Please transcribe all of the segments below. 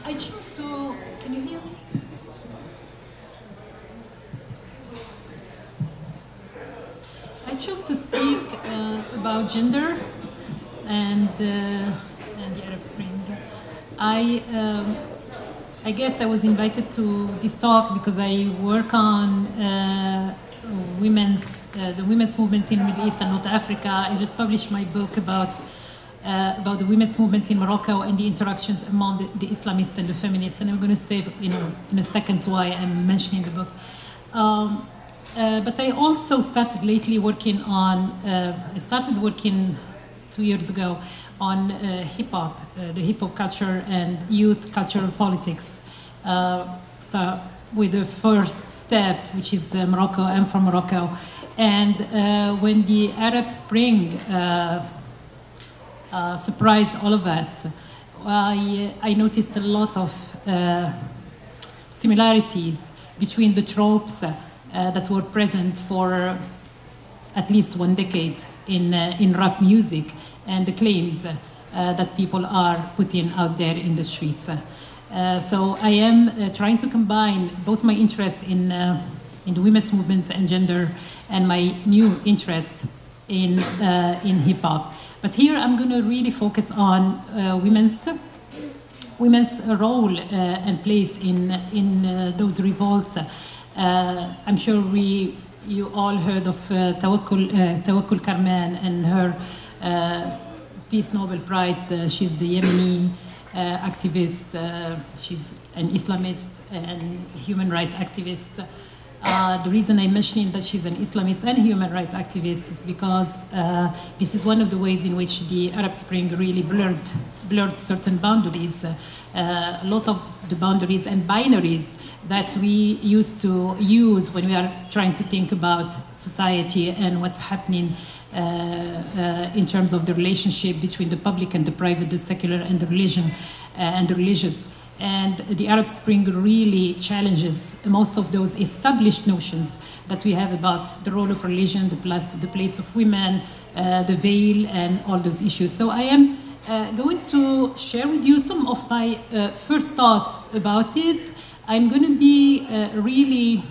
I chose to, can you hear me? I chose to speak about gender and the Arab Spring. I guess I was invited to this talk because I work on the women's movement in the Middle East and North Africa. I just published my book about the women's movement in Morocco and the interactions among the Islamists and the feminists. And I'm going to say, in a second why I'm mentioning the book. But I also started lately working on, I started working 2 years ago on hip-hop, the hip-hop culture and youth cultural politics. So with the first step, which is Morocco, I'm from Morocco. And when the Arab Spring surprised all of us, I noticed a lot of similarities between the tropes that were present for at least 1 decade in rap music and the claims that people are putting out there in the streets. So I am trying to combine both my interest in the women's movement and gender and my new interest in hip-hop. But here I'm going to really focus on women's role and place in those revolts. I'm sure you all heard of Tawakkul Karman and her Peace Nobel Prize. She's the Yemeni activist. She's an Islamist and human rights activist. The reason I'm mentioning that she's an Islamist and human rights activist is because this is one of the ways in which the Arab Spring really blurred certain boundaries. A lot of the boundaries and binaries that we used to use when we are trying to think about society and what's happening in terms of the relationship between the public and the private, the secular and the religion and the religious. And the Arab Spring really challenges most of those established notions that we have about the role of religion, the place of women, the veil, and all those issues. So I am going to share with you some of my first thoughts about it. I'm going to be really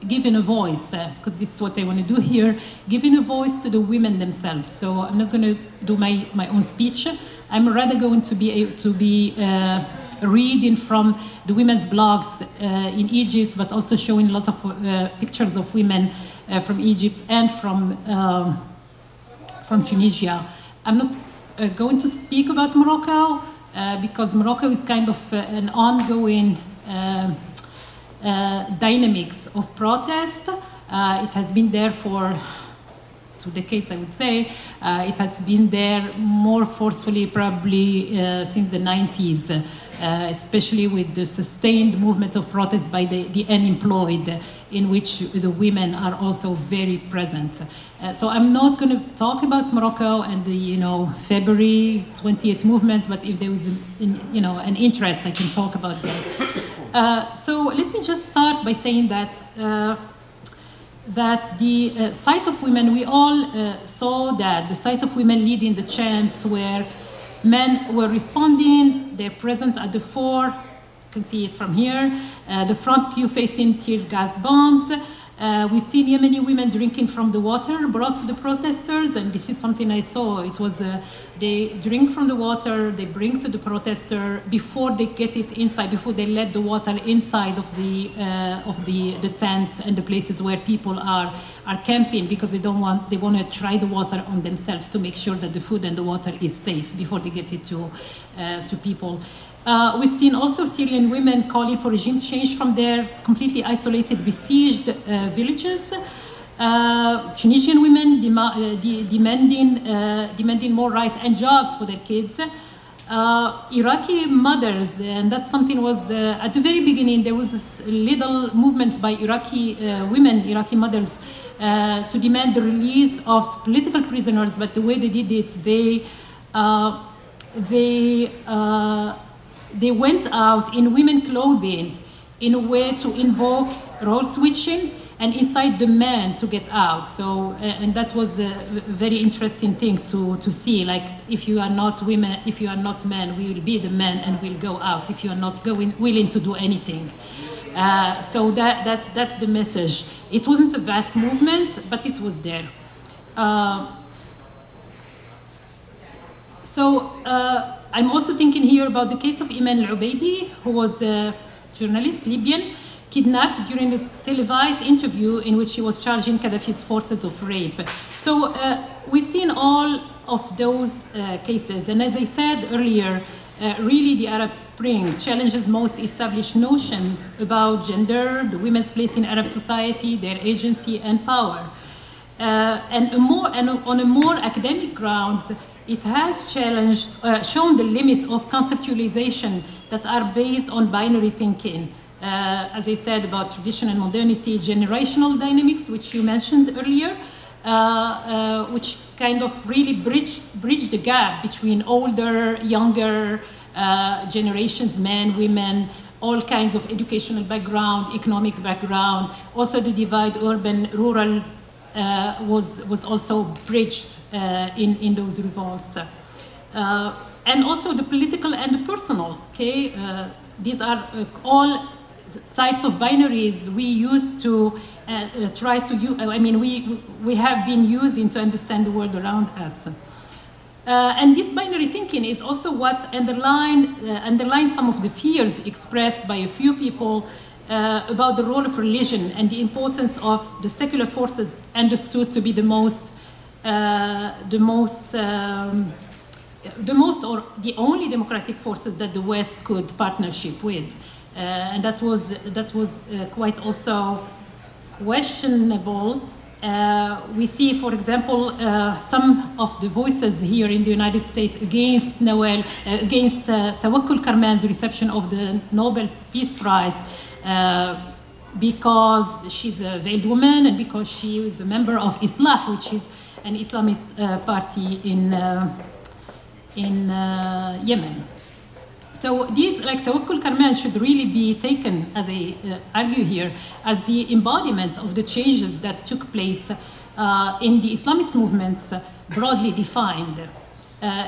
giving a voice, because this is what I want to do here, giving a voice to the women themselves. So I'm not going to do my own speech. I'm rather going to be able to be reading from the women's blogs in Egypt, but also showing a lot of pictures of women from Egypt and from Tunisia. I'm not going to speak about Morocco because Morocco is kind of an ongoing dynamics of protest. It has been there for 2 decades, I would say. It has been there more forcefully probably since the 90s, especially with the sustained movement of protest by the unemployed, in which the women are also very present. So I'm not going to talk about Morocco and the February 20th movement, but if there was an interest, I can talk about that. So let me just start by saying that the sight of women, we all saw that the sight of women leading the chants where men were responding, they're present at the fore, you can see it from here, the front queue facing tear gas bombs. We've seen Yemeni women drinking from the water brought to the protesters, and this is something I saw. It was they drink from the water, they bring to the protester before they get it inside, before they let the water inside of the tents and the places where people are camping, because they want to try the water on themselves to make sure that the food and the water is safe before they get it to people. We've seen also Syrian women calling for regime change from their completely isolated, besieged villages. Tunisian women demanding more rights and jobs for their kids. Iraqi mothers, and that's something was at the very beginning, there was this little movement by Iraqi women, Iraqi mothers, to demand the release of political prisoners, but the way they did it, they went out in women clothing in a way to invoke role switching and incite the men to get out. So, and that was a very interesting thing to see. Like, if you are not women, if you are not men, we will be the men and we'll go out. If you are not willing to do anything. So that's the message. It wasn't a vast movement, but it was there. I'm also thinking here about the case of Iman al-Ubaidi, who was a journalist, Libyan, kidnapped during a televised interview in which he was charging Gaddafi's forces of rape. So we've seen all of those cases. And as I said earlier, really the Arab Spring challenges most established notions about gender, the women's place in Arab society, their agency and power. And on a more academic grounds, it has challenged, shown the limit of conceptualization that are based on binary thinking. As I said, about tradition and modernity, generational dynamics, which you mentioned earlier, which kind of really bridge the gap between older, younger generations, men, women, all kinds of educational background, economic background. Also the divide urban, rural was also bridged in those revolts. And also the political and the personal, okay? These are all types of binaries we use to try to use, I mean, we have been using to understand the world around us. And this binary thinking is also what underlines some of the fears expressed by a few people about the role of religion and the importance of the secular forces understood to be the most or the only democratic forces that the West could partnership with. And that was quite also questionable. We see, for example, some of the voices here in the United States against against Tawakkul Karman's reception of the Nobel Peace Prize because she's a veiled woman and because she is a member of Islah, which is an Islamist party in Yemen. So these, like Tawakkul Karman, should really be taken, as I argue here, as the embodiment of the changes that took place in the Islamist movements, broadly defined.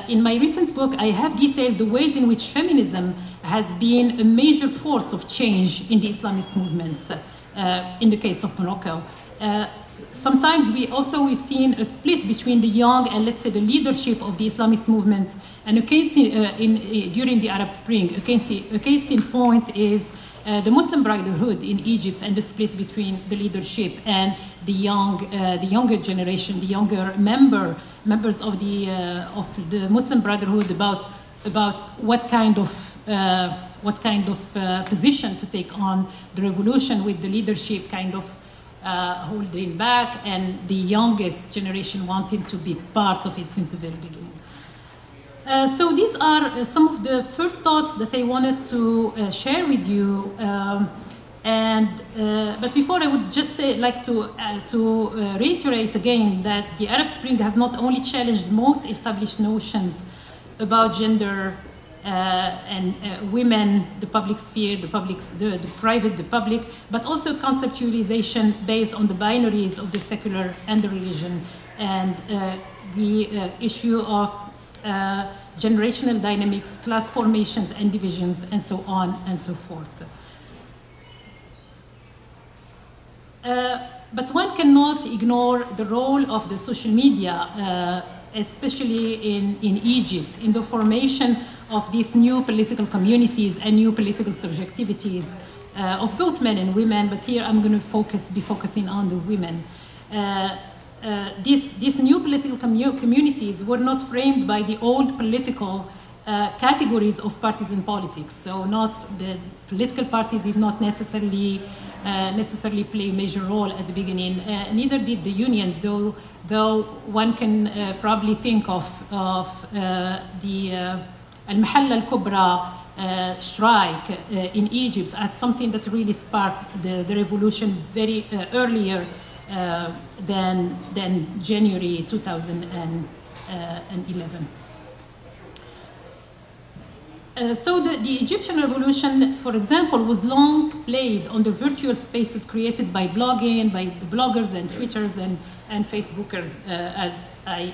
In my recent book, I have detailed the ways in which feminism has been a major force of change in the Islamist movements, in the case of Morocco. Sometimes we've seen a split between the young and, let's say, the leadership of the Islamist movement. And a case during the Arab Spring, a case in point is the Muslim Brotherhood in Egypt and the split between the leadership and the younger generation, the younger members of the Muslim Brotherhood about what kind of position to take on the revolution, with the leadership kind of holding back and the youngest generation wanting to be part of it since the very beginning. So these are some of the first thoughts that I wanted to share with you. But before, I would just like to reiterate again that the Arab Spring has not only challenged most established notions about gender and women, the public sphere, the private, the public, but also conceptualization based on the binaries of the secular and the religion, and the issue of generational dynamics, class formations and divisions, and so on and so forth. But one cannot ignore the role of the social media, especially in Egypt, in the formation of these new political communities and new political subjectivities of both men and women. But here I'm going to be focusing on the women. These new political communities were not framed by the old political categories of partisan politics. So the political parties did not necessarily play a major role at the beginning. Neither did the unions, though one can probably think of the Al-Mahalla al-Kubra strike in Egypt as something that really sparked the revolution very earlier than January 2011. So the Egyptian revolution, for example, was long played on the virtual spaces created by blogging, by the bloggers and Twitters and Facebookers, as I